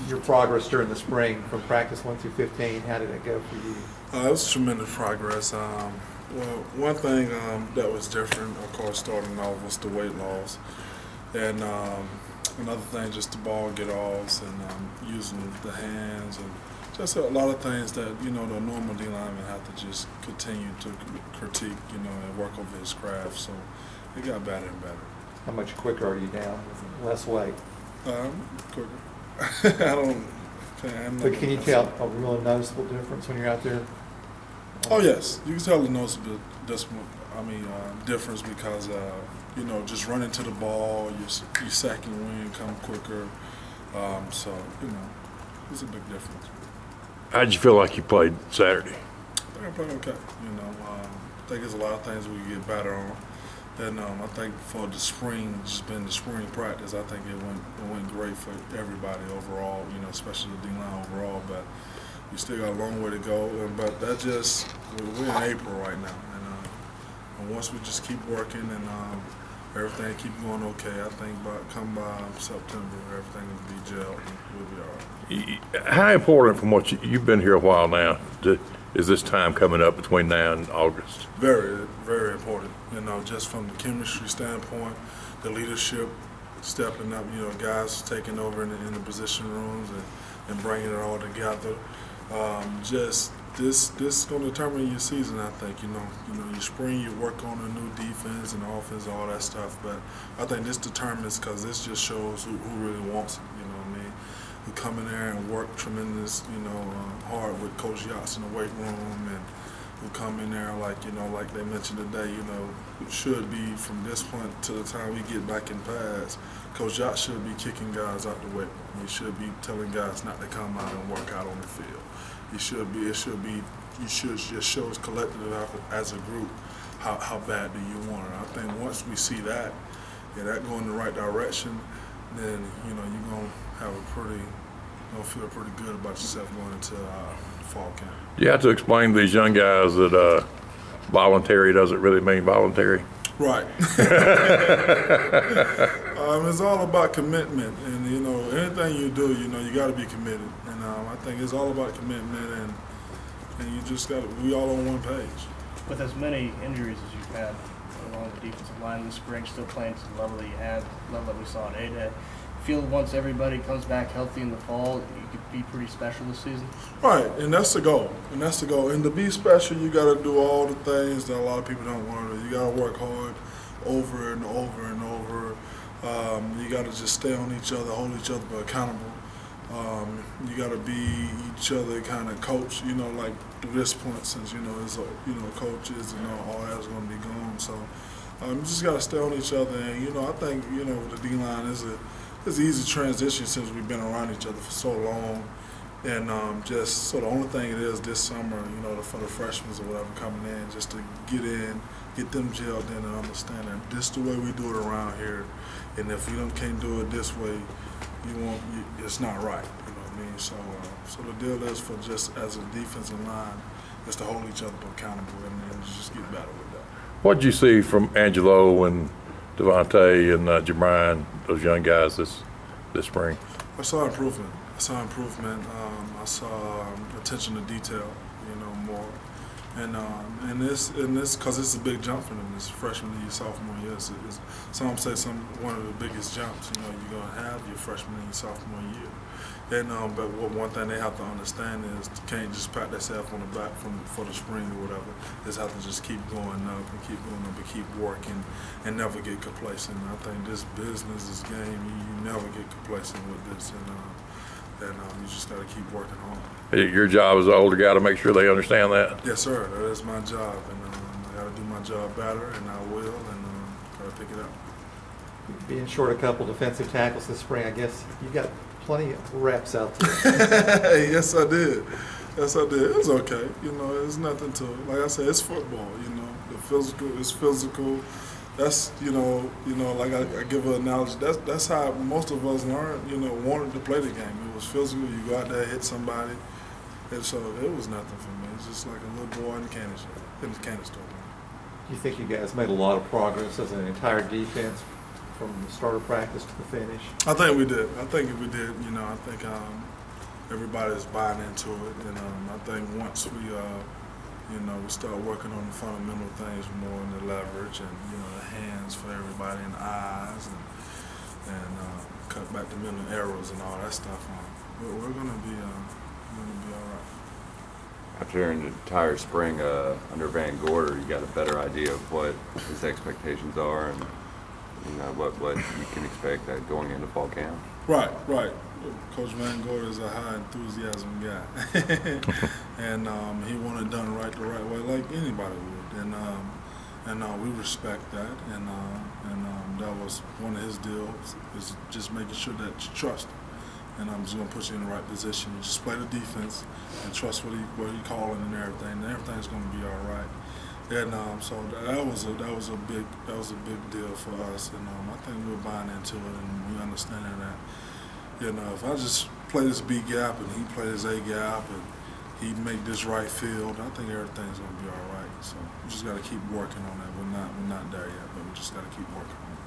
your progress during the spring from practice 1 through 15. How did it go for you? It was tremendous progress. Well, one thing that was different, of course, starting off was the weight loss. And another thing, just the ball get-offs and using the hands and just a lot of things that, you know, the normal D-lineman have to just continue to critique, you know, and work over his craft. So it got better and better. How much quicker are you down with less weight? Quicker. I don't. But can you tell a real noticeable difference when you're out there? Oh yes, you can tell the noticeable difference because you know, just running to the ball, your sacking wing come quicker. So you know, it's a big difference. How'd you feel like you played Saturday? I think I played okay. You know, I think there's a lot of things we can get better on. And I think for the spring, just being the spring practice, I think it went great for everybody overall. You know, especially the D-line overall. But we still got a long way to go. But that just we're in April right now, and once we just keep working and everything keep going okay, I think come by September, everything will be gelled and we'll be all right. How important, from what you've been here a while now, is this time coming up between now and August? Very, very important. You know, just from the chemistry standpoint, the leadership stepping up. You know, guys taking over in the position rooms and bringing it all together. Just this is going to determine your season. I think. You know, your spring you work on a new defense and offense, all that stuff. But I think this determines because this just shows who really wants it. You know what I mean? Who come in there and work tremendous, you know, hard with Coach Yachts in the weight room, and who come in there like they mentioned today, you know, should be from this point to the time we get back in pads. Coach Yachts should be kicking guys out the weight room. He should be telling guys not to come out and work out on the field. You should just show us collectively as a group how bad do you want it. I think once we see that, that go in the right direction, then you know you're gonna have feel pretty good about yourself going into fall camp. You have to explain to these young guys that voluntary doesn't really mean voluntary. Right. It's all about commitment, and you know anything you do, you know you got to be committed, and I think it's all about commitment, and you just got we all on one page. With as many injuries as you've had along the defensive line this spring, still playing to the level that you had, level that we saw at A-Day. Feel once everybody comes back healthy in the fall, you could be pretty special this season? Right, and that's the goal. And to be special, you got to do all the things that a lot of people don't want to do. You got to work hard over and over and over. You got to just stay on each other, hold each other accountable. You got to be each other kind of coach, you know, like to this point, since, you know, it's, you know, coaches and all that's going to be gone. So you just got to stay on each other. And, you know, I think, you know, the D-line is it's an easy transition since we've been around each other for so long, and just so the only thing it is this summer, you know, for the freshmen or whatever coming in, just to get them gelled in and understand that this is the way we do it around here, and if you can't do it this way, it's not right. You know what I mean? So the deal is for just as a defensive line, is to hold each other accountable and just get better with that. What did you see from Angelo and Devontae and Jamarian, those young guys this spring? I saw improvement. I saw attention to detail, you know, more. And this because it's a big jump for them. This freshman year, sophomore year. Some say one of the biggest jumps, you know, you're gonna have your freshman and your sophomore year. And but one thing they have to understand is they can't just pat themselves on the back for the spring or whatever. They have to just keep going up and keep working and never get complacent. I think this business, this game, you never get complacent with this, and you just got to keep working hard. Your job as an older guy to make sure they understand that? Yes, sir. That is my job, and I got to do my job better, and I will, and got to pick it up. Being short a couple defensive tackles this spring, I guess you got plenty of reps out there. Yes, I did. Yes, I did. It was okay. You know, it's nothing to it. Like I said, it's football. You know, the physical is physical. That's you know, like I give an analogy. That's how most of us learned. You know, wanted to play the game. It was physical. You go out there, hit somebody, and so it was nothing for me. It's just like a little boy in the candy store. You think you guys made a lot of progress as an entire defense from the start of practice to the finish? I think we did. I think we did. You know, I think everybody's buying into it, and I think once we, you know, we start working on the fundamental things more, and the leverage, and you know, the hands for everybody, and the eyes, and cut back the mental errors and all that stuff. We're gonna be all right. After an entire spring under Van Gorder, you got a better idea of what his expectations are, and you know what you can expect going into fall camp. Right. Coach Van Gorder is a high enthusiasm guy, and he wanted it done the right way, like anybody would, and we respect that, and that was one of his deals, is just making sure that you trust him. And I'm just gonna put you in the right position. You just play the defense and trust what he calling and everything. And everything's gonna be all right. And so that was a big deal for us. And I think we're buying into it, and we understanding that. You know, if I just play this B gap and he plays A gap and he make this right field, I think everything's gonna be all right. So we just gotta keep working on that. We're not there yet, but we just gotta keep working on it.